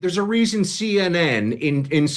There's a reason CNN in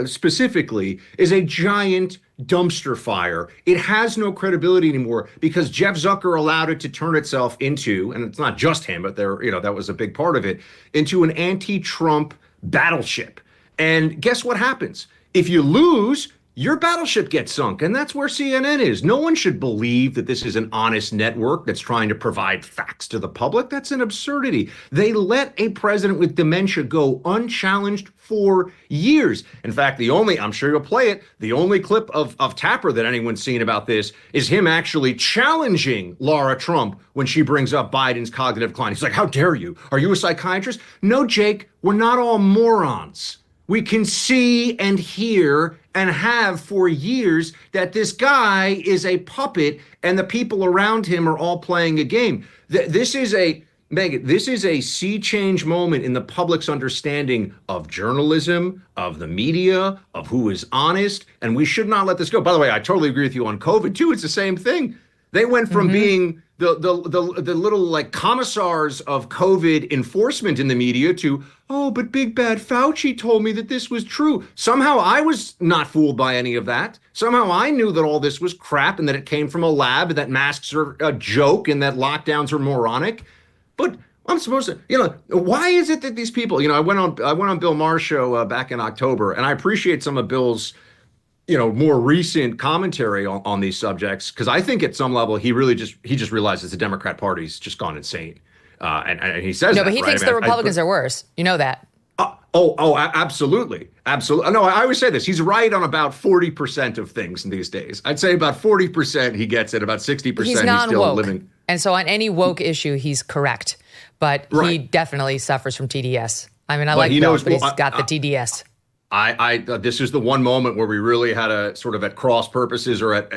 specifically is a giant dumpster fire. It has no credibility anymore because Jeff Zucker allowed it to turn itself into, and it's not just him, but that was a big part of it, into an anti-Trump battleship. And guess what happens? If you lose, your battleship gets sunk. And that's where CNN is. No one should believe that this is an honest network that's trying to provide facts to the public. That's an absurdity. They let a president with dementia go unchallenged for years. In fact, I'm sure you'll play it, the only clip of Tapper that anyone's seen about this is him actually challenging Laura Trump when she brings up Biden's cognitive decline. He's like, how dare you? Are you a psychiatrist? No, Jake, we're not all morons. We can see and hear and have for years that this guy is a puppet and the people around him are all playing a game. This is a sea change moment in the public's understanding of journalism, of the media, of who is honest, and we should not let this go. By the way, I totally agree with you on COVID too. It's the same thing. They went from being the little like commissars of COVID enforcement in the media to, oh, but big bad Fauci told me that this was true. Somehow I was not fooled by any of that. Somehow I knew that all this was crap and that it came from a lab, and that masks are a joke and that lockdowns are moronic. But I'm supposed to, why is it that these people, I went on Bill Maher's show back in October, and I appreciate some of Bill's more recent commentary on these subjects, because I think at some level he just realizes the Democrat Party's just gone insane, and he says no, but he thinks the Republicans are worse. You know that. Absolutely. No, I always say this. He's right on about 40% of things these days. I'd say about 40% he gets it. About 60% he's still living. And so on any woke issue, he's correct. But he definitely suffers from TDS. I mean, I like Bill, but he's got the TDS. This is the one moment where we really had a sort of at cross purposes or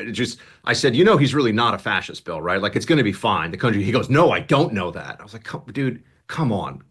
I said, he's really not a fascist, Bill, right? Like, it's going to be fine. The country, he goes, no, I don't know that. I was like, dude, come on,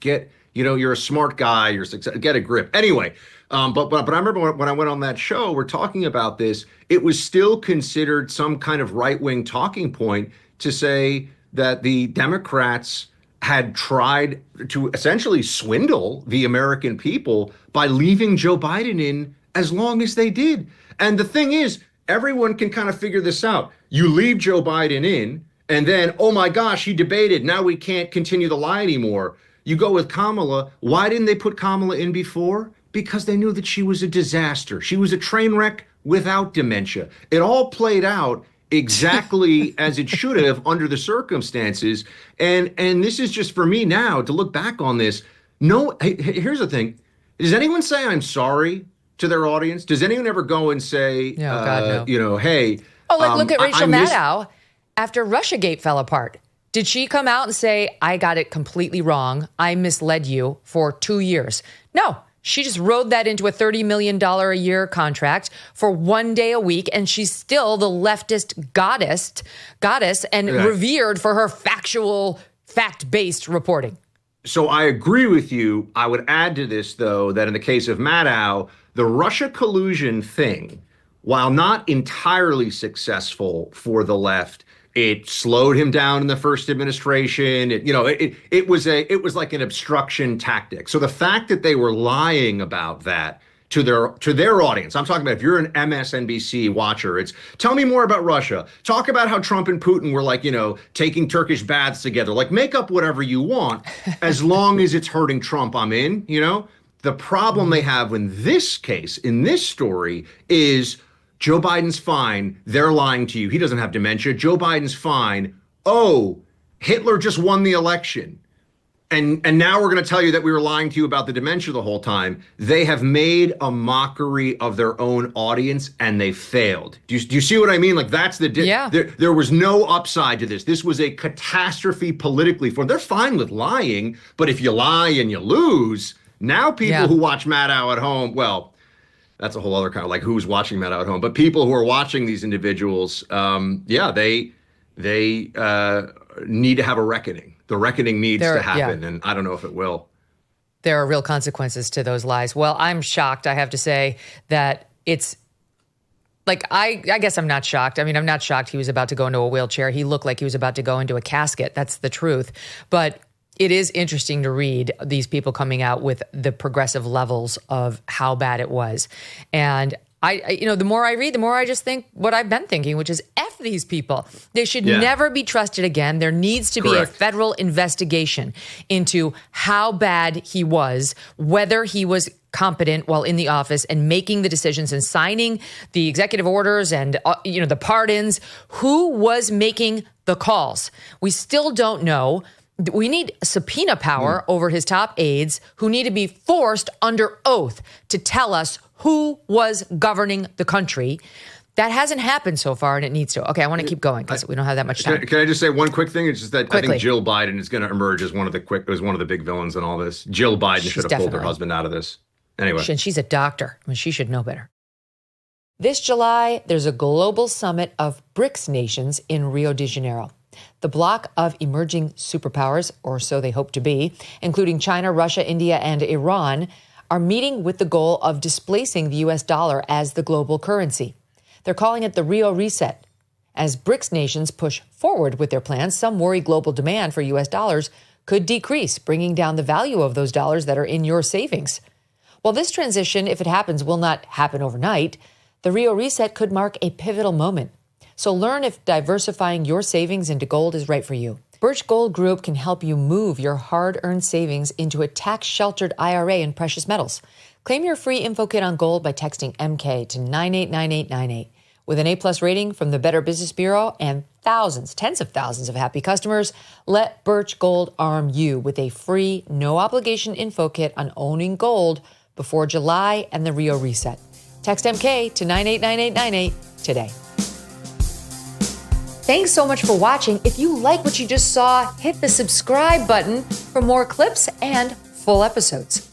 you're a smart guy, get a grip. Anyway, but I remember when I went on that show, we're talking about this, it was still considered some kind of right-wing talking point to say that the Democrats had tried to essentially swindle the American people by leaving Joe Biden in as long as they did. And the thing is, everyone can kind of figure this out. You leave Joe Biden in, and then, oh my gosh, he debated. Now we can't continue the lie anymore. You go with Kamala. Why didn't they put Kamala in before? Because they knew that she was a disaster. She was a train wreck without dementia. It all played out exactly as it should have under the circumstances. And this is just for me now to look back on this. No, here's the thing. Does anyone say I'm sorry to their audience? Does anyone ever go and say, God, no. Hey. Oh, look at Rachel Maddow after Russiagate fell apart. Did she come out and say, I got it completely wrong, I misled you for 2 years? No. She just rode that into a $30 million a year contract for 1 day a week, and she's still the leftist goddess and revered for her fact-based reporting. So I agree with you. I would add to this, though, that in the case of Maddow, the Russia collusion thing, while not entirely successful for the left, it slowed him down in the first administration. It was like an obstruction tactic. So the fact that they were lying about that to their audience, I'm talking about if you're an MSNBC watcher, it's tell me more about Russia. Talk about how Trump and Putin were like, taking Turkish baths together. Like, make up whatever you want as long as it's hurting Trump. I'm in. The problem they have in this case, in this story, is Joe Biden's fine. They're lying to you. He doesn't have dementia. Joe Biden's fine. Oh, Hitler just won the election. And now we're going to tell you that we were lying to you about the dementia the whole time. They have made a mockery of their own audience, and they failed. Do you see what I mean? Like, that's the there was no upside to this. This was a catastrophe politically for them. They're fine with lying, but if you lie and you lose, now people who watch Maddow at home, well, that's a whole other kind of like who's watching Maddow at home. But people who are watching these individuals, they need to have a reckoning. The reckoning needs to happen, and I don't know if it will. There are real consequences to those lies. Well, I'm shocked, I have to say, that it's like, I guess I'm not shocked. I mean, I'm not shocked he was about to go into a wheelchair. He looked like he was about to go into a casket. That's the truth. But it is interesting to read these people coming out with the progressive levels of how bad it was. And the more I read, the more I just think what I've been thinking, which is F these people. They should never be trusted again. There needs to be a federal investigation into how bad he was, whether he was competent while in the office and making the decisions and signing the executive orders and, the pardons. Who was making the calls? We still don't know. We need subpoena power over his top aides who need to be forced under oath to tell us who was governing the country. That hasn't happened so far, and it needs to. Okay, I want to keep going because we don't have that much time. Can I just say one quick thing? It's just that I think Jill Biden is going to emerge as one of the big villains in all this. Jill Biden should have pulled her husband out of this. Anyway. And she's a doctor. I mean, she should know better. This July, there's a global summit of BRICS nations in Rio de Janeiro. The bloc of emerging superpowers, or so they hope to be, including China, Russia, India, and Iran, are meeting with the goal of displacing the U.S. dollar as the global currency. They're calling it the Rio Reset. As BRICS nations push forward with their plans, some worry global demand for U.S. dollars could decrease, bringing down the value of those dollars that are in your savings. While this transition, if it happens, will not happen overnight, the Rio Reset could mark a pivotal moment. So learn if diversifying your savings into gold is right for you. Birch Gold Group can help you move your hard-earned savings into a tax-sheltered IRA in precious metals. Claim your free info kit on gold by texting MK to 989898. With an A+ rating from the Better Business Bureau and thousands, tens of thousands of happy customers, let Birch Gold arm you with a free, no-obligation info kit on owning gold before July and the Rio Reset. Text MK to 989898 today. Thanks so much for watching. If you like what you just saw, hit the subscribe button for more clips and full episodes.